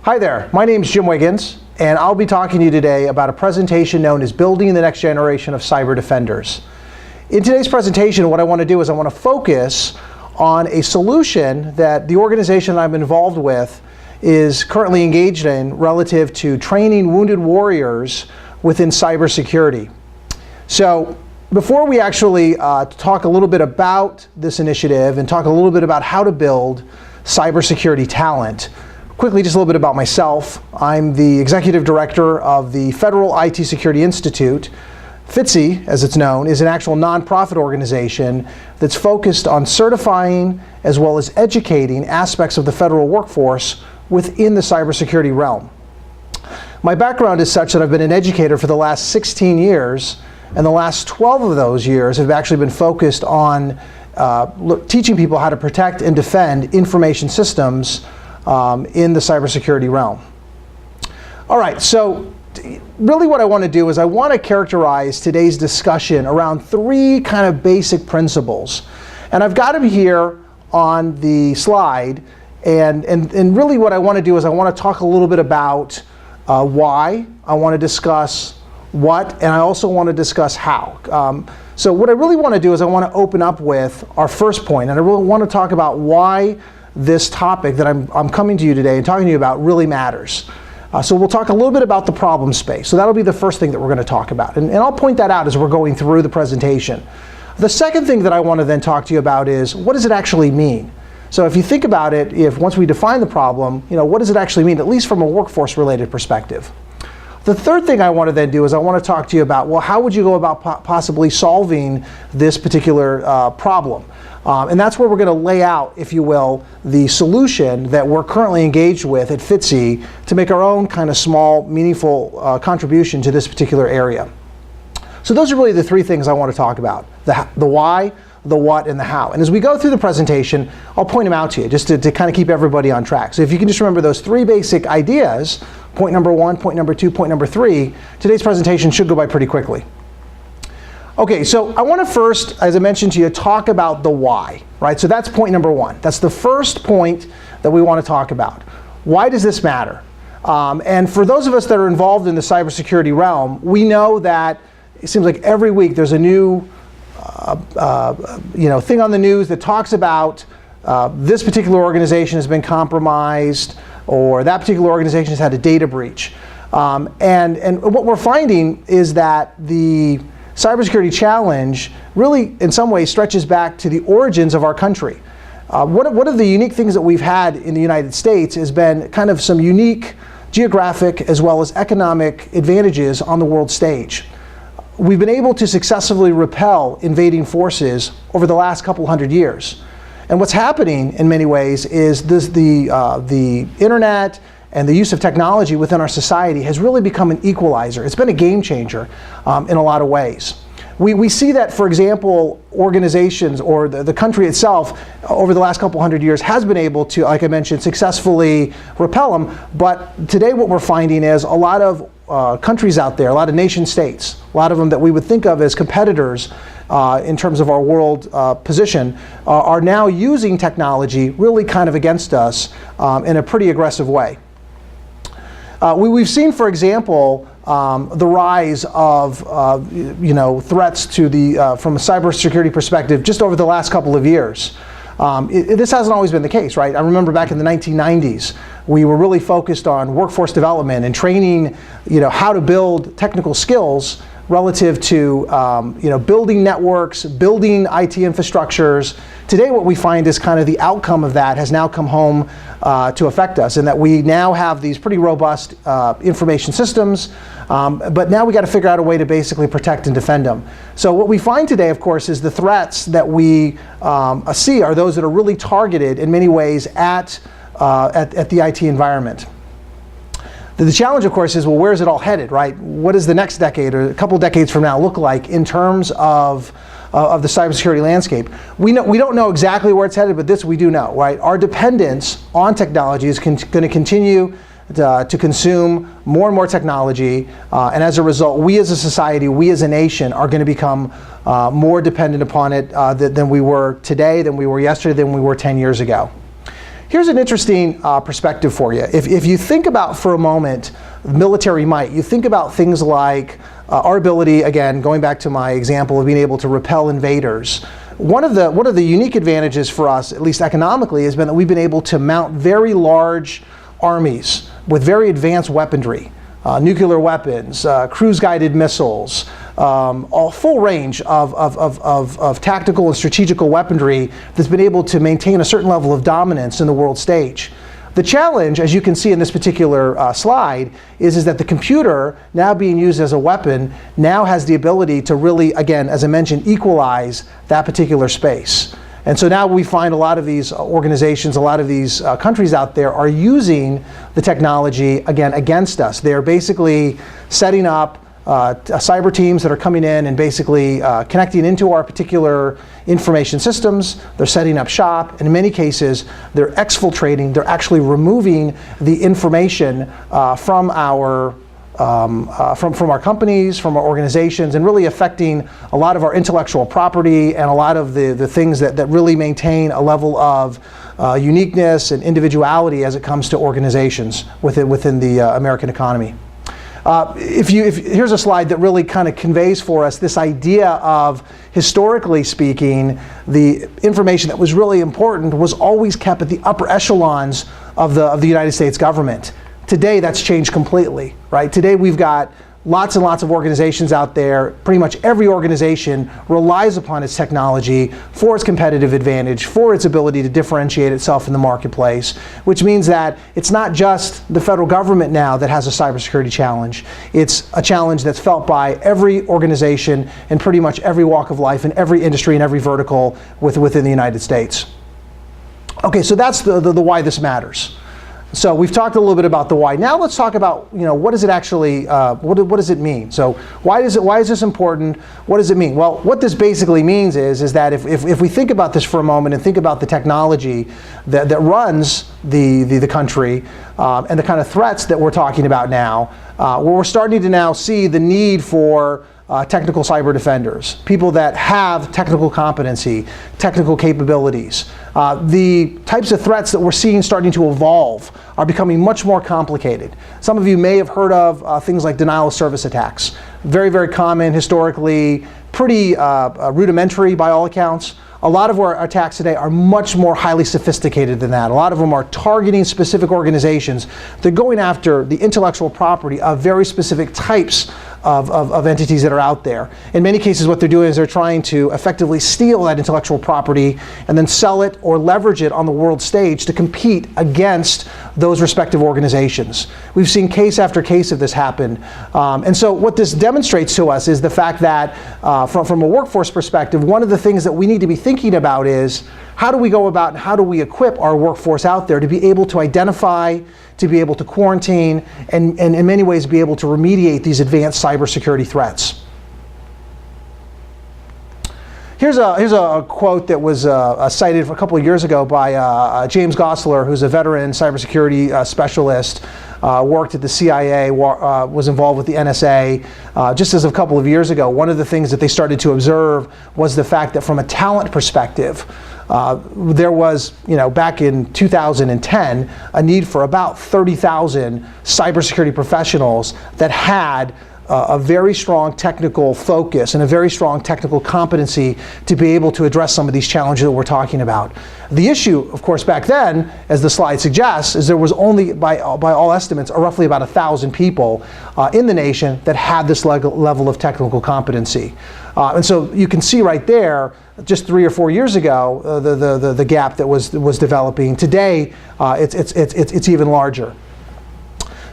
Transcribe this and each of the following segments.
Hi there, my name is Jim Wiggins, and I'll be talking to you today about a presentation known as Building the Next Generation of Cyber Defenders. In today's presentation, what I want to do is I want to focus on a solution that the organization I'm involved with is currently engaged in relative to training wounded warriors within cybersecurity. So before we actually talk a little bit about this initiative and talk a little bit about how to build cybersecurity talent, quickly just a little bit about myself. I'm the Executive Director of the Federal IT Security Institute. FITSE, as it's known, is an actual nonprofit organization that's focused on certifying as well as educating aspects of the federal workforce within the cybersecurity realm. My background is such that I've been an educator for the last 16 years, and the last 12 of those years have actually been focused on teaching people how to protect and defend information systems in the cybersecurity realm. All right, so really what I want to do is I want to characterize today's discussion around three kind of basic principles. And I've got them here on the slide, and really what I want to do is I want to talk a little bit about why, I want to discuss what, and I also want to discuss how. So what I really want to do is I want to open up with our first point, and I really want to talk about why this topic that I'm coming to you today and talking to you about really matters. So we'll talk a little bit about the problem space. So that'll be the first thing that we're going to talk about. And I'll point that out as we're going through the presentation. The second thing that I want to then talk to you about is, what does it actually mean? So if you think about it, if once we define the problem, what does it actually mean, at least from a workforce-related perspective? The third thing I want to then do is I want to talk to you about, well, how would you go about possibly solving this particular problem? And that's where we're going to lay out, if you will, the solution that we're currently engaged with at FITSE to make our own kind of small, meaningful contribution to this particular area. So those are really the three things I want to talk about: the why, the what, and the how. And as we go through the presentation, I'll point them out to you just to kind of keep everybody on track. So if you can just remember those three basic ideas, point number one, point number two, point number three, today's presentation should go by pretty quickly. Okay, so I want to first, as I mentioned to you, talk about the why, right? So that's point number one. That's the first point that we want to talk about. Why does this matter? And for those of us that are involved in the cybersecurity realm, we know that it seems like every week there's a new thing on the news that talks about this particular organization has been compromised, or that particular organization has had a data breach. And what we're finding is that the cybersecurity challenge really, in some ways, stretches back to the origins of our country. One of the unique things that we've had in the United States has been kind of some unique geographic as well as economic advantages on the world stage. We've been able to successfully repel invading forces over the last couple hundred years. And what's happening in many ways is the internet and the use of technology within our society has really become an equalizer. It's been a game changer in a lot of ways. We see that, for example, organizations or the country itself over the last couple hundred years has been able to, like I mentioned, successfully repel them. But today what we're finding is a lot of countries out there, a lot of nation states, a lot of them that we would think of as competitors in terms of our world position, are now using technology really kind of against us in a pretty aggressive way. We've seen, for example, the rise of threats to from a cybersecurity perspective just over the last couple of years. This hasn't always been the case, right? I remember back in the 1990s, we were really focused on workforce development and training, how to build technical skills relative to building networks, building IT infrastructures. Today what we find is kind of the outcome of that has now come home to affect us, in that we now have these pretty robust information systems, but now we got to figure out a way to basically protect and defend them. So what we find today, of course, is the threats that we see are those that are really targeted in many ways at the IT environment. The challenge, of course, is, well, where is it all headed, right? What does the next decade or a couple decades from now look like in terms of the cybersecurity landscape? We don't know exactly where it's headed, but this we do know, right? Our dependence on technology is going to continue to consume more and more technology, and as a result, we as a society, we as a nation are going to become more dependent upon it than we were today, than we were yesterday, than we were 10 years ago. here's an interesting perspective for you. If you think about for a moment military might, you think about things like our ability, again, going back to my example of being able to repel invaders. One of the unique advantages for us, at least economically, has been that we've been able to mount very large armies with very advanced weaponry, nuclear weapons, cruise-guided missiles, a full range of tactical and strategical weaponry that's been able to maintain a certain level of dominance in the world stage. The challenge, as you can see in this particular slide, is that the computer, now being used as a weapon, now has the ability to really, again, as I mentioned, equalize that particular space. And so now we find a lot of these organizations, a lot of these countries out there are using the technology, again, against us. They're basically setting up cyber teams that are coming in and basically connecting into our particular information systems. They're setting up shop. And in many cases, they're exfiltrating. They're actually removing the information from our companies, from our organizations, and really affecting a lot of our intellectual property and a lot of the things that really maintain a level of uniqueness and individuality as it comes to organizations within the American economy. Here's a slide that really kind of conveys for us this idea of, historically speaking, the information that was really important was always kept at the upper echelons of the United States government. Today, that's changed completely, right? Today, we've got lots and lots of organizations out there. Pretty much every organization relies upon its technology for its competitive advantage, for its ability to differentiate itself in the marketplace, which means that it's not just the federal government now that has a cybersecurity challenge. It's a challenge that's felt by every organization in pretty much every walk of life, in every industry, and every vertical within the United States. Okay, so that's the why this matters. So we've talked a little bit about the why. Now let's talk about, what does it actually, what does it mean? So why is this important? What does it mean? Well, what this basically means is that if we think about this for a moment and think about the technology that runs the country and the kind of threats that we're talking about now, where we're starting to now see the need for technical cyber defenders, people that have technical competency, technical capabilities. The types of threats that we're seeing starting to evolve are becoming much more complicated. Some of you may have heard of things like denial of service attacks. Very, very common, historically, pretty rudimentary by all accounts. A lot of our attacks today are much more highly sophisticated than that. A lot of them are targeting specific organizations. They're going after the intellectual property of very specific types of entities that are out there. In many cases, what they're doing is they're trying to effectively steal that intellectual property and then sell it or leverage it on the world stage to compete against those respective organizations. We've seen case after case of this happen. And so what this demonstrates to us is the fact that from a workforce perspective, one of the things that we need to be thinking about is how do we go about and how do we equip our workforce out there to be able to identify, to be able to quarantine, and in many ways be able to remediate these advanced cybersecurity threats. Here's a quote that was cited a couple of years ago by James Gosselaar, who's a veteran cybersecurity specialist, worked at the CIA, was involved with the NSA. Just as a couple of years ago, one of the things that they started to observe was the fact that from a talent perspective, there was, back in 2010, a need for about 30,000 cybersecurity professionals that had a very strong technical focus and a very strong technical competency to be able to address some of these challenges that we're talking about. The issue, of course, back then, as the slide suggests, is there was only, by all estimates, roughly about 1,000 people in the nation that had this level of technical competency. And so you can see right there, just 3 or 4 years ago, the gap that was developing. Today, it's even larger.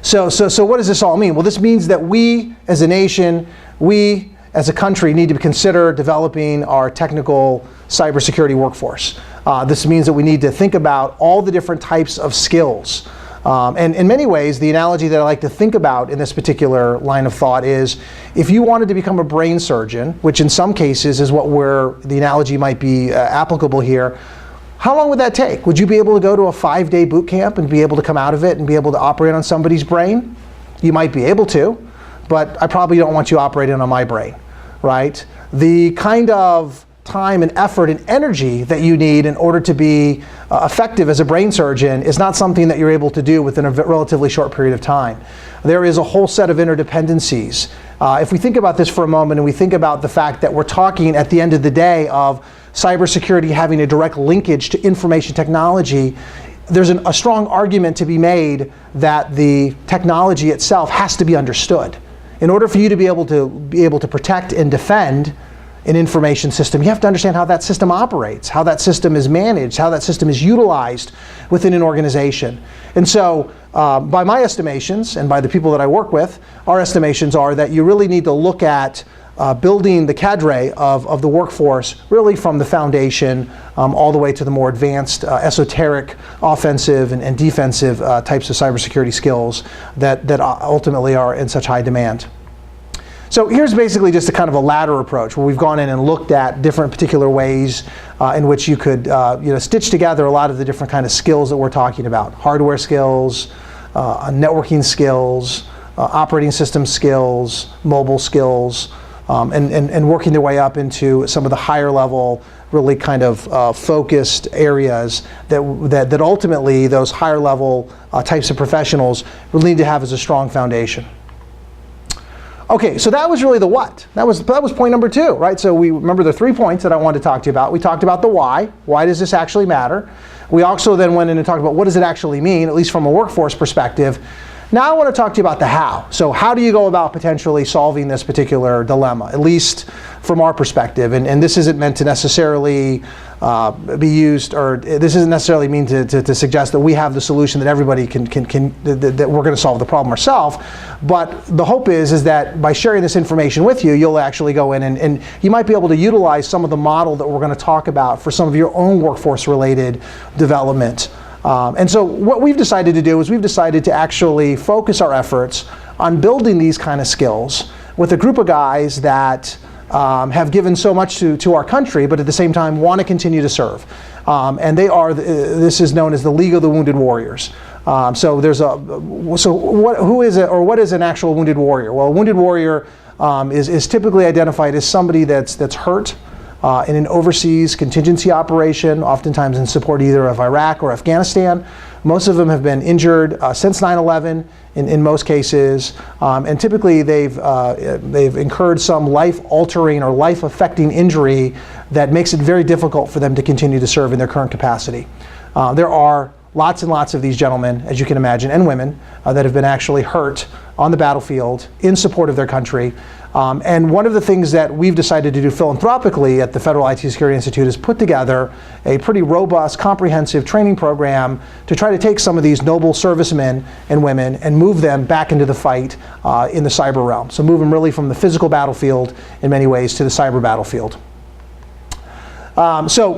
So what does this all mean? Well, this means that we as a nation, we as a country need to consider developing our technical cybersecurity workforce. This means that we need to think about all the different types of skills. And in many ways, the analogy that I like to think about in this particular line of thought is if you wanted to become a brain surgeon, which in some cases is the analogy might be applicable here, how long would that take? Would you be able to go to a 5-day boot camp and be able to come out of it and be able to operate on somebody's brain? You might be able to, but I probably don't want you operating on my brain, right? The kind of time and effort and energy that you need in order to be effective as a brain surgeon is not something that you're able to do within a relatively short period of time. There is a whole set of interdependencies. If we think about this for a moment and we think about the fact that we're talking at the end of the day of cybersecurity having a direct linkage to information technology, there's a strong argument to be made that the technology itself has to be understood. In order for you to be able to protect and defend an information system, you have to understand how that system operates, how that system is managed, how that system is utilized within an organization. And so, by my estimations, and by the people that I work with, our estimations are that you really need to look at building the cadre of the workforce really from the foundation all the way to the more advanced, esoteric, offensive and defensive types of cybersecurity skills that ultimately are in such high demand. So here's basically just a kind of a ladder approach where we've gone in and looked at different particular ways in which you could stitch together a lot of the different kind of skills that we're talking about. Hardware skills, networking skills, operating system skills, mobile skills, and working their way up into some of the higher level, really kind of focused areas that ultimately those higher level types of professionals really need to have as a strong foundation. Okay, so that was really the what. That was point number 2, right? So we remember the 3 points that I wanted to talk to you about. We talked about the why. Why does this actually matter? We also then went in and talked about what does it actually mean, at least from a workforce perspective. Now I want to talk to you about the how. So how do you go about potentially solving this particular dilemma, at least from our perspective? And this isn't meant to necessarily be used, or this doesn't necessarily mean to suggest that we have the solution that everybody that we're going to solve the problem ourselves. But the hope is that by sharing this information with you, you'll actually go in and you might be able to utilize some of the model that we're going to talk about for some of your own workforce-related development. And so what we've decided to do is we've decided to actually focus our efforts on building these kind of skills with a group of guys that have given so much to our country, but at the same time want to continue to serve. And they are, this is known as the League of the Wounded Warriors. So what is an actual wounded warrior? Well, a wounded warrior is typically identified as somebody that's hurt in an overseas contingency operation, oftentimes in support either of Iraq or Afghanistan. Most of them have been injured since 9/11 in most cases, and typically they've incurred some life-altering or life-affecting injury that makes it very difficult for them to continue to serve in their current capacity. There are lots and lots of these gentlemen, as you can imagine, and women that have been actually hurt on the battlefield in support of their country. And one of the things that we've decided to do philanthropically at the Federal IT Security Institute is put together a pretty robust, comprehensive training program to try to take some of these noble servicemen and women and move them back into the fight in the cyber realm. So move them really from the physical battlefield in many ways to the cyber battlefield. So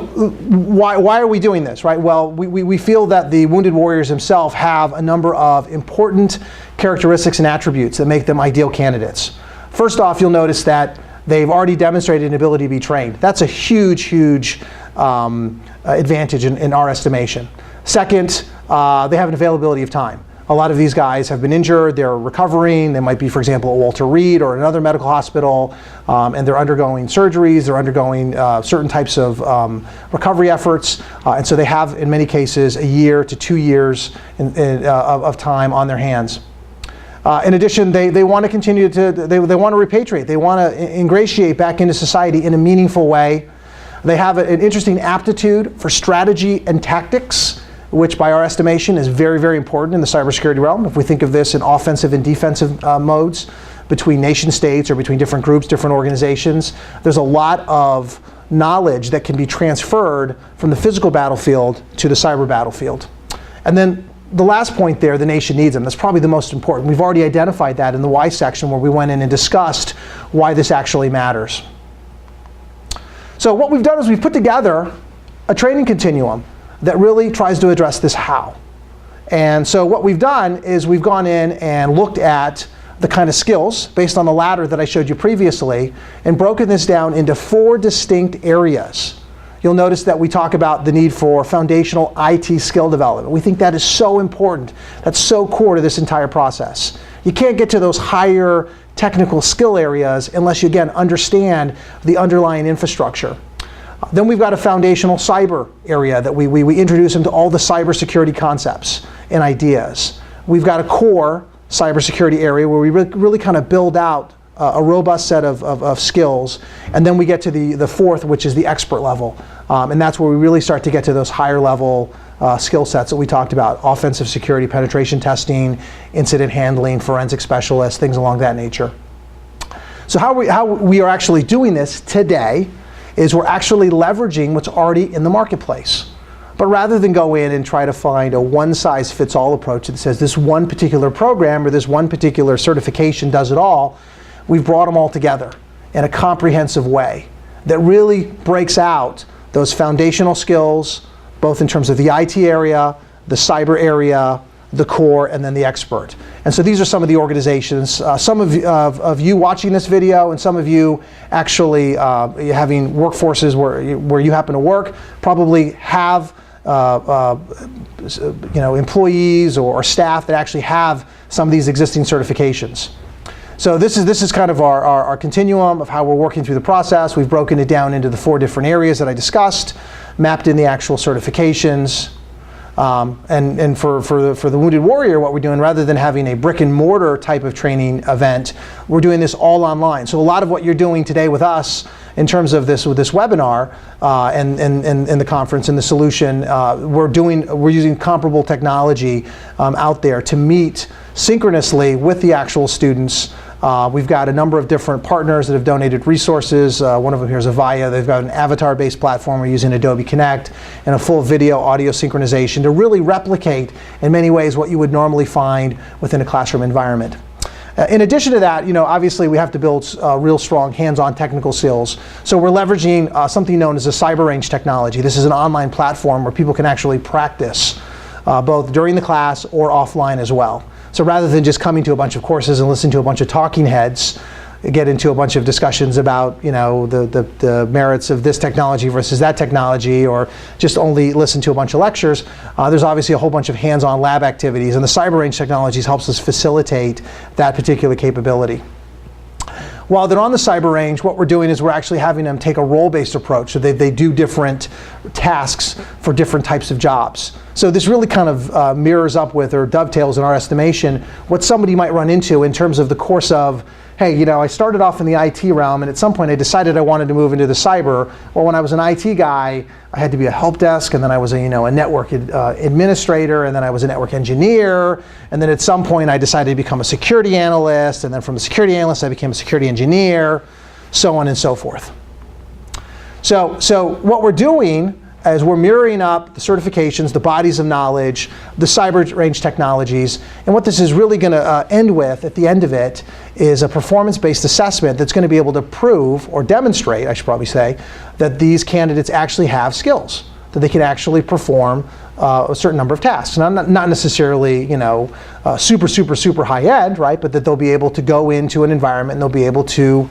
why are we doing this, right? Well, we feel that the wounded warriors themselves have a number of important characteristics and attributes that make them ideal candidates. First off, you'll notice that they've already demonstrated an ability to be trained. That's a huge advantage in our estimation. Second, they have an availability of time. A lot of these guys have been injured, they're recovering, they might be, for example, at Walter Reed or another medical hospital, and they're undergoing surgeries, they're undergoing certain types of recovery efforts, and so they have, in many cases, a year to 2 years of time on their hands. In addition, they want to continue they want to repatriate, they want to ingratiate back into society in a meaningful way. They have an interesting aptitude for strategy and tactics, which by our estimation is very, very important in the cybersecurity realm. If we think of this in offensive and defensive modes between nation states or between different groups, different organizations, there's a lot of knowledge that can be transferred from the physical battlefield to the cyber battlefield. And then the last point there, the nation needs them. That's probably the most important. We've already identified that in the why section where we went in and discussed why this actually matters. So what we've done is we've put together a training continuum that really tries to address this how. And so what we've done is we've gone in and looked at the kind of skills based on the ladder that I showed you previously and broken this down into 4 distinct areas. You'll notice that we talk about the need for foundational IT skill development. We think that is so important. That's so core to this entire process. You can't get to those higher technical skill areas unless you, again, understand the underlying infrastructure. Then we've got a foundational cyber area that we introduce them to all the cybersecurity concepts and ideas. We've got a core cybersecurity area where we really kind of build out a robust set of skills. And then we get to the fourth, which is the expert level. And that's where we really start to get to those higher level skill sets that we talked about: offensive security, penetration testing, incident handling, forensic specialists, things along that nature. So how we are actually doing this today is we're actually leveraging what's already in the marketplace. But rather than go in and try to find a one-size-fits-all approach that says this one particular program or this one particular certification does it all, we've brought them all together in a comprehensive way that really breaks out those foundational skills, both in terms of the IT area, the cyber area, the core, and then the expert. And so these are some of the organizations. Some of you watching this video and some of you actually having workforces where you happen to work probably have employees or staff that actually have some of these existing certifications. So this is kind of our continuum of how we're working through the process. We've broken it down into the 4 different areas that I discussed, mapped in the actual certifications. And for the Wounded Warrior, what we're doing, rather than having a brick and mortar type of training event, we're doing this all online. So a lot of what you're doing today with us in terms of this webinar and the conference and the solution, we're using comparable technology out there to meet synchronously with the actual students. We've got a number of different partners that have donated resources. One of them here is Avaya. They've got an avatar-based platform. We're using Adobe Connect and a full video audio synchronization to really replicate in many ways what you would normally find within a classroom environment. In addition to that, obviously we have to build real strong hands-on technical skills. So we're leveraging something known as a cyber range technology. This is an online platform where people can actually practice both during the class or offline as well. So rather than just coming to a bunch of courses and listening to a bunch of talking heads, get into a bunch of discussions about the merits of this technology versus that technology, or just only listen to a bunch of lectures, there's obviously a whole bunch of hands-on lab activities, and the cyber range technologies helps us facilitate that particular capability. While they're on the cyber range, what we're doing is we're actually having them take a role-based approach. So they do different tasks for different types of jobs. So this really kind of mirrors up with, or dovetails in our estimation, what somebody might run into in terms of the course of, hey, I started off in the IT realm, and at some point I decided I wanted to move into the cyber. Well, when I was an IT guy, I had to be a help desk, and then I was a network administrator, and then I was a network engineer, and then at some point I decided to become a security analyst, and then from a security analyst I became a security engineer, so on and so forth. So what we're doing is we're mirroring up the certifications, the bodies of knowledge, the cyber range technologies, and what this is really going to end with at the end of it is a performance-based assessment that's going to be able to prove, or demonstrate, I should probably say, that these candidates actually have skills, that they can actually perform a certain number of tasks. Now, not necessarily, super high end, right? But that they'll be able to go into an environment and they'll be able to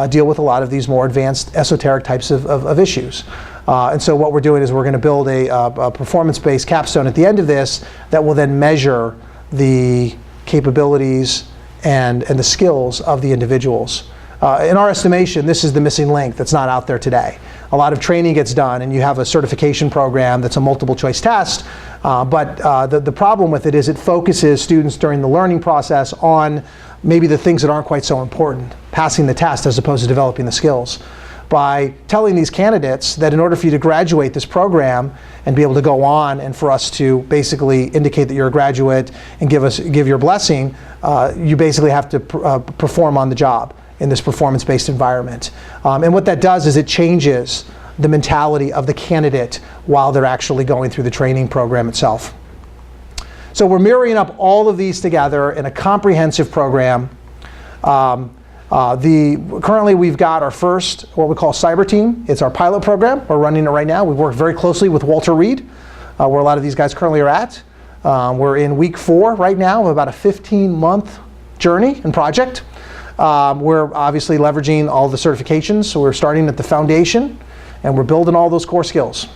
deal with a lot of these more advanced esoteric types of issues. And so what we're doing is we're going to build a performance-based capstone at the end of this that will then measure the capabilities and the skills of the individuals. In our estimation, this is the missing link that's not out there today. A lot of training gets done, and you have a certification program that's a multiple choice test, but the problem with it is it focuses students during the learning process on maybe the things that aren't quite so important, passing the test as opposed to developing the skills. By telling these candidates that in order for you to graduate this program and be able to go on and for us to basically indicate that you're a graduate and give your blessing, you basically have to perform on the job in this performance-based environment. And what that does is it changes the mentality of the candidate while they're actually going through the training program itself. So we're mirroring up all of these together in a comprehensive program. Currently we've got our first, what we call cyber team. It's our pilot program. We're running it right now. We've worked very closely with Walter Reed, where a lot of these guys currently are at. We're in week 4 right now of about a 15-month journey and project. We're obviously leveraging all the certifications. So we're starting at the foundation and we're building all those core skills.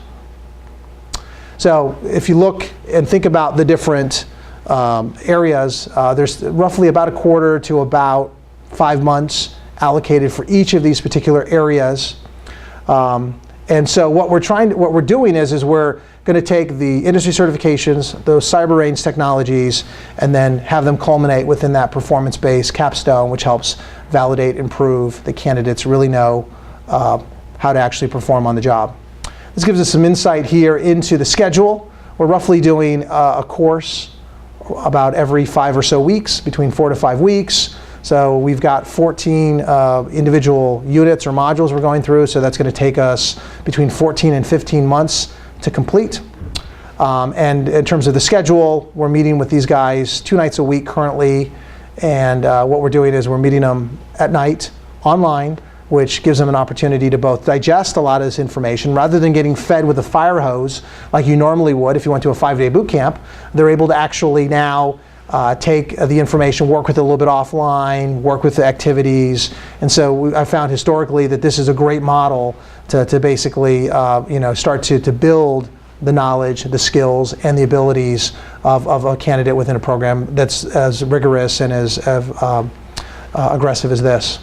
So if you look and think about the different areas, there's roughly about a quarter to about 5 months allocated for each of these particular areas. And And so what we're doing is we're going to take the industry certifications, those cyber range technologies, and then have them culminate within that performance-based capstone, which helps validate and prove the candidates really know how to actually perform on the job. This gives us some insight here into the schedule. We're roughly doing a course about every 5 or so weeks, between 4 to 5 weeks. So we've got 14 individual units or modules we're going through, so that's going to take us between 14 and 15 months to complete. And in terms of the schedule, we're meeting with these guys 2 nights a week currently, and what we're doing is we're meeting them at night online, which gives them an opportunity to both digest a lot of this information rather than getting fed with a fire hose like you normally would if you went to a 5-day boot camp. They're able to actually now take the information, work with it a little bit offline, work with the activities. And so I found historically that this is a great model to basically start to build the knowledge, the skills, and the abilities of a candidate within a program that's as rigorous and as aggressive as this.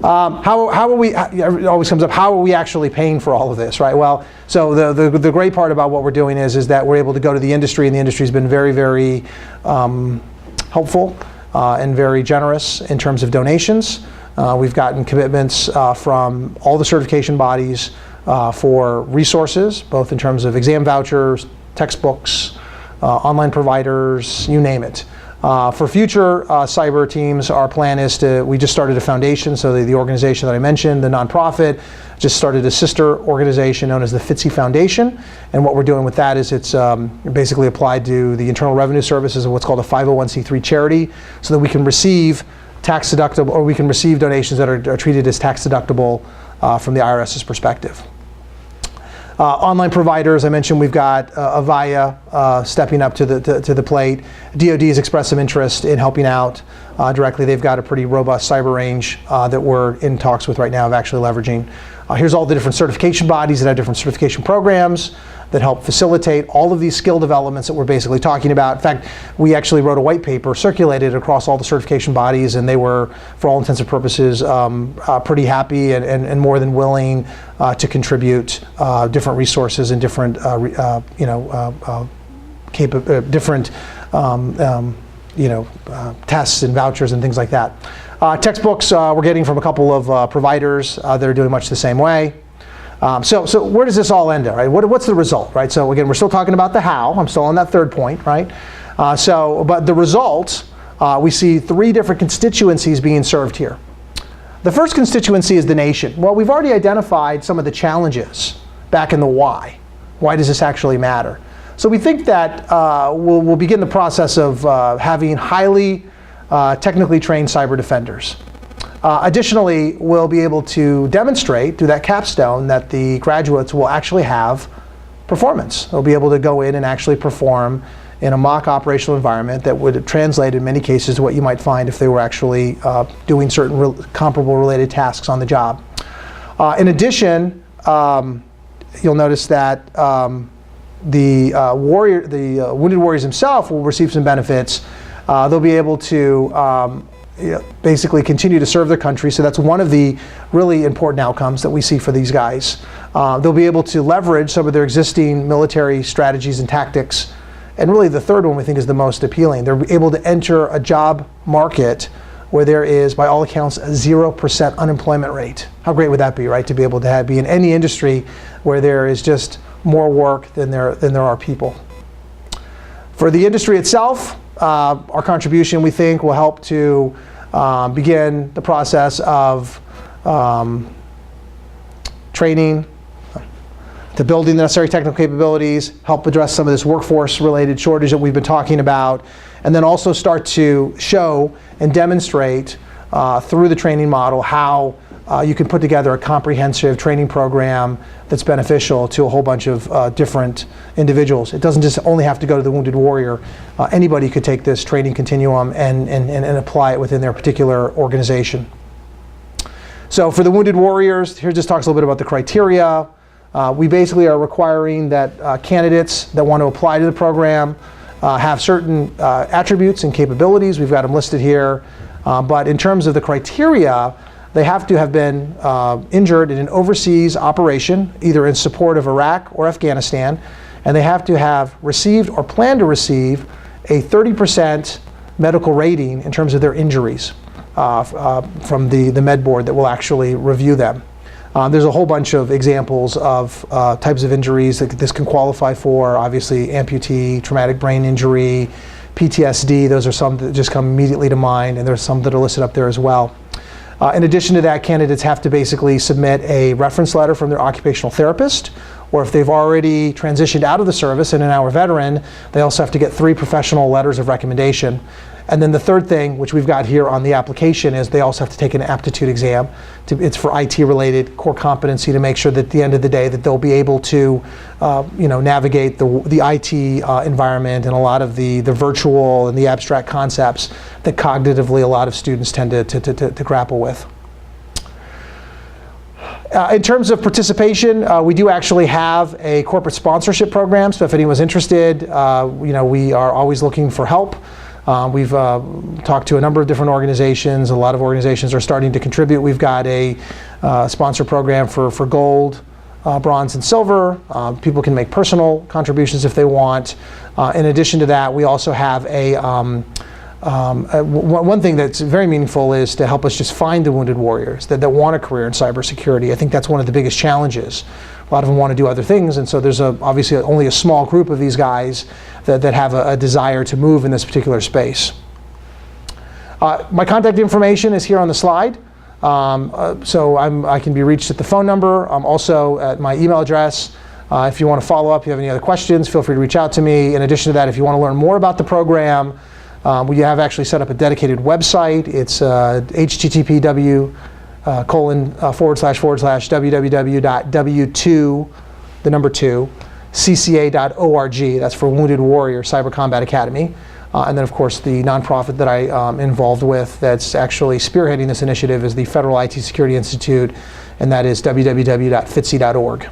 How are we, it always comes up, how are we actually paying for all of this, right? Well, so the great part about what we're doing is that we're able to go to the industry, and the industry's been very, very helpful and very generous in terms of donations. We've gotten commitments from all the certification bodies for resources, both in terms of exam vouchers, textbooks, online providers, you name it. For future cyber teams, our plan is we just started a foundation, so the organization that I mentioned, the nonprofit, just started a sister organization known as the FTSE Foundation, and what we're doing with that is it's basically applied to the Internal Revenue Services of what's called a 501c3 charity, so that we can receive tax deductible, or we can receive donations that are treated as tax deductible from the IRS's perspective. Online providers, I mentioned we've got Avaya stepping up to the plate. DoD has expressed some interest in helping out directly. They've got a pretty robust cyber range that we're in talks with right now of actually leveraging. Here's all the different certification bodies that have different certification programs that help facilitate all of these skill developments that we're basically talking about. In fact, we actually wrote a white paper, circulated across all the certification bodies, and they were, for all intents and purposes, pretty happy and more than willing to contribute different resources and different, different tests and vouchers and things like that. Textbooks we're getting from a couple of providers that are doing much the same way. So where does this all end at, right? What's the result, right? So again, we're still talking about the how. I'm still on that third point, right? But the result, we see 3 different constituencies being served here. The first constituency is the nation. Well, we've already identified some of the challenges back in the why. Why does this actually matter? So we think that we'll begin the process of having highly technically trained cyber defenders. Additionally, we'll be able to demonstrate through that capstone that the graduates will actually have performance. They'll be able to go in and actually perform in a mock operational environment that would translate in many cases to what you might find if they were actually doing certain comparable related tasks on the job. In addition, you'll notice that the Wounded Warriors themselves will receive some benefits. They'll be able to basically continue to serve their country, so that's one of the really important outcomes that we see for these guys. They'll be able to leverage some of their existing military strategies and tactics, and really the third one we think is the most appealing. They're able to enter a job market where there is, by all accounts, a 0% unemployment rate. How great would that be, right? To be able to be in any industry where there is just more work than there are people. For the industry itself, our contribution, we think, will help to begin the process of training, to building the necessary technical capabilities, help address some of this workforce-related shortage that we've been talking about, and then also start to show and demonstrate through the training model how you can put together a comprehensive training program that's beneficial to a whole bunch of different individuals. It doesn't just only have to go to the Wounded Warrior. Anybody could take this training continuum and apply it within their particular organization. So for the Wounded Warriors, here just talks a little bit about the criteria. We basically are requiring that candidates that want to apply to the program have certain attributes and capabilities. We've got them listed here. But in terms of the criteria, they have to have been injured in an overseas operation, either in support of Iraq or Afghanistan, and they have to have received or plan to receive a 30% medical rating in terms of their injuries from the med board that will actually review them. There's a whole bunch of examples of types of injuries that this can qualify for. Obviously, amputee, traumatic brain injury, PTSD, those are some that just come immediately to mind, and there's some that are listed up there as well. In addition to that, candidates have to basically submit a reference letter from their occupational therapist, or if they've already transitioned out of the service and are now a veteran, they also have to get 3 professional letters of recommendation. And then the third thing, which we've got here on the application, is they also have to take an aptitude exam. It's for IT-related core competency to make sure that at the end of the day that they'll be able to navigate the IT environment and a lot of the virtual and the abstract concepts that cognitively a lot of students tend to grapple with. In terms of participation, we do actually have a corporate sponsorship program, so if anyone's interested, we are always looking for help. We've talked to a number of different organizations. A lot of organizations are starting to contribute. We've got a sponsor program for gold, bronze, and silver. People can make personal contributions if they want. In addition to that, we also have one thing that's very meaningful is to help us just find the wounded warriors that want a career in cybersecurity. I think that's one of the biggest challenges. A lot of them want to do other things, and so there's obviously only a small group of these guys that have a desire to move in this particular space. My contact information is here on the slide. So I can be reached at the phone number. Also at my email address. If you want to follow up, if you have any other questions, feel free to reach out to me. In addition to that, if you want to learn more about the program, we have actually set up a dedicated website. It's http://www.w2cca.org. That's for Wounded Warrior Cyber Combat Academy. And then, of course, the nonprofit that I am involved with that's actually spearheading this initiative is the Federal IT Security Institute, and that is www.fitc.org.